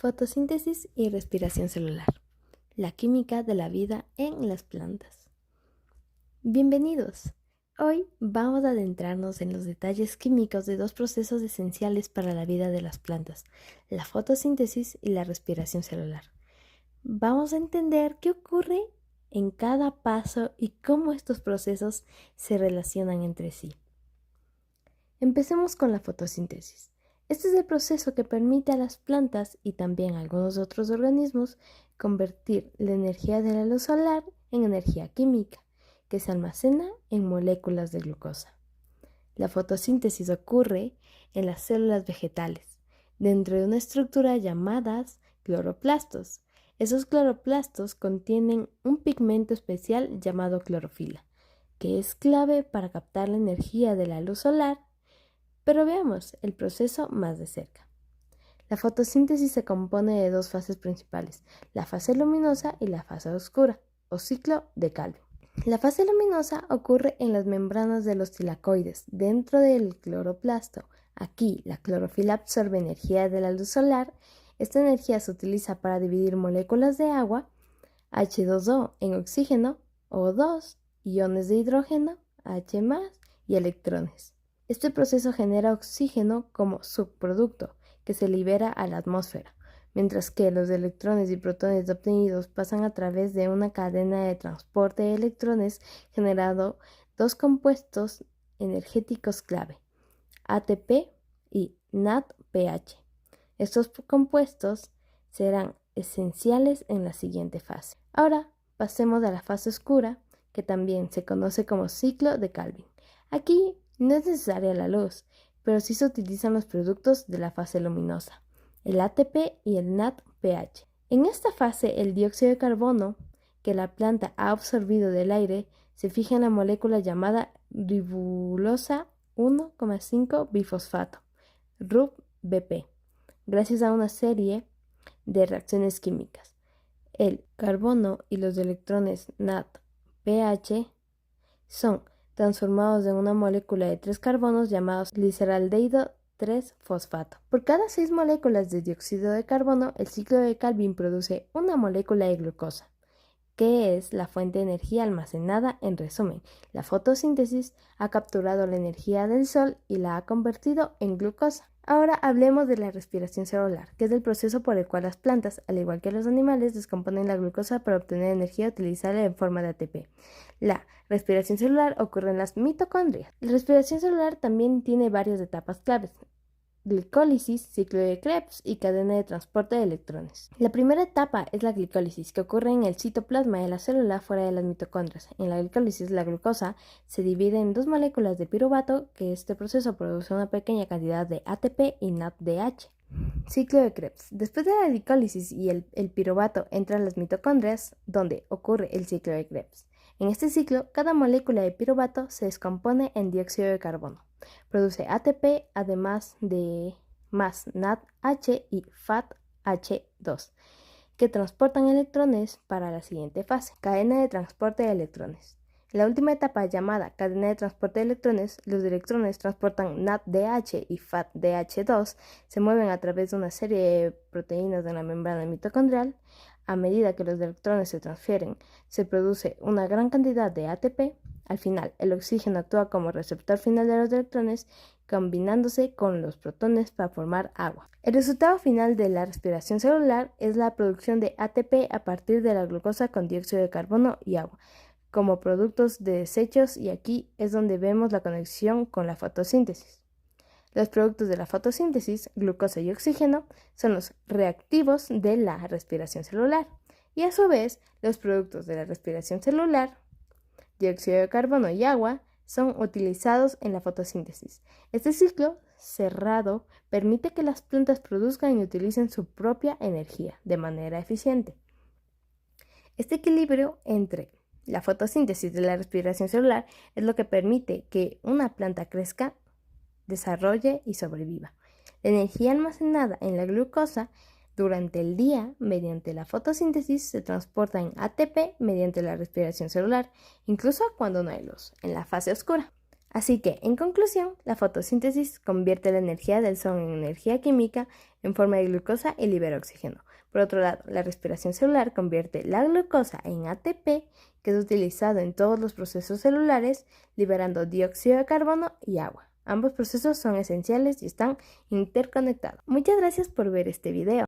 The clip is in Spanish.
Fotosíntesis y respiración celular. La química de la vida en las plantas. Bienvenidos. Hoy vamos a adentrarnos en los detalles químicos de dos procesos esenciales para la vida de las plantas, la fotosíntesis y la respiración celular. Vamos a entender qué ocurre en cada paso y cómo estos procesos se relacionan entre sí. Empecemos con la fotosíntesis. Este es el proceso que permite a las plantas y también a algunos otros organismos convertir la energía de la luz solar en energía química, que se almacena en moléculas de glucosa. La fotosíntesis ocurre en las células vegetales, dentro de una estructura llamadas cloroplastos. Esos cloroplastos contienen un pigmento especial llamado clorofila, que es clave para captar la energía de la luz solar. Pero veamos el proceso más de cerca. La fotosíntesis se compone de dos fases principales, la fase luminosa y la fase oscura, o ciclo de Calvin. La fase luminosa ocurre en las membranas de los tilacoides, dentro del cloroplasto. Aquí, la clorofila absorbe energía de la luz solar. Esta energía se utiliza para dividir moléculas de agua, H2O en oxígeno, O2, iones de hidrógeno, H+, y electrones. Este proceso genera oxígeno como subproducto que se libera a la atmósfera, mientras que los electrones y protones obtenidos pasan a través de una cadena de transporte de electrones generando dos compuestos energéticos clave, ATP y NADPH. Estos compuestos serán esenciales en la siguiente fase. Ahora pasemos a la fase oscura, que también se conoce como ciclo de Calvin. Aquí no es necesaria la luz, pero sí se utilizan los productos de la fase luminosa, el ATP y el NADPH. En esta fase, el dióxido de carbono que la planta ha absorbido del aire se fija en la molécula llamada ribosa 1,5 bifosfato, RUBP, gracias a una serie de reacciones químicas. El carbono y los electrones NADPH son transformados en una molécula de 3 carbonos llamados gliceraldehído 3-fosfato. Por cada 6 moléculas de dióxido de carbono, el ciclo de Calvin produce una molécula de glucosa, que es la fuente de energía almacenada. En resumen, la fotosíntesis ha capturado la energía del sol y la ha convertido en glucosa. Ahora hablemos de la respiración celular, que es el proceso por el cual las plantas, al igual que los animales, descomponen la glucosa para obtener energía utilizable en forma de ATP. La respiración celular ocurre en las mitocondrias. La respiración celular también tiene varias etapas claves: glicólisis, ciclo de Krebs y cadena de transporte de electrones. La primera etapa es la glicólisis, que ocurre en el citoplasma de la célula fuera de las mitocondrias. En la glicólisis, la glucosa se divide en dos moléculas de piruvato, que este proceso produce una pequeña cantidad de ATP y NADPH. Ciclo de Krebs. Después de la glicólisis y el piruvato entra a las mitocondrias, donde ocurre el ciclo de Krebs. En este ciclo, cada molécula de piruvato se descompone en dióxido de carbono. Produce ATP, además de más NADH y FADH2, que transportan electrones para la siguiente fase, cadena de transporte de electrones. En la última etapa, llamada cadena de transporte de electrones, los electrones transportan NADH y FADH2, se mueven a través de una serie de proteínas de la membrana mitocondrial. A medida que los electrones se transfieren, se produce una gran cantidad de ATP. Al final, el oxígeno actúa como receptor final de los electrones, combinándose con los protones para formar agua. El resultado final de la respiración celular es la producción de ATP a partir de la glucosa con dióxido de carbono y agua, como productos de desechos, y aquí es donde vemos la conexión con la fotosíntesis. Los productos de la fotosíntesis, glucosa y oxígeno, son los reactivos de la respiración celular, y a su vez, los productos de la respiración celular, dióxido de carbono y agua, son utilizados en la fotosíntesis. Este ciclo cerrado permite que las plantas produzcan y utilicen su propia energía de manera eficiente. Este equilibrio entre la fotosíntesis y la respiración celular es lo que permite que una planta crezca, desarrolle y sobreviva. La energía almacenada en la glucosa durante el día mediante la fotosíntesis se transporta en ATP mediante la respiración celular, incluso cuando no hay luz, en la fase oscura. Así que, en conclusión, la fotosíntesis convierte la energía del sol en energía química en forma de glucosa y libera oxígeno. Por otro lado, la respiración celular convierte la glucosa en ATP, que es utilizado en todos los procesos celulares, liberando dióxido de carbono y agua. Ambos procesos son esenciales y están interconectados. Muchas gracias por ver este video.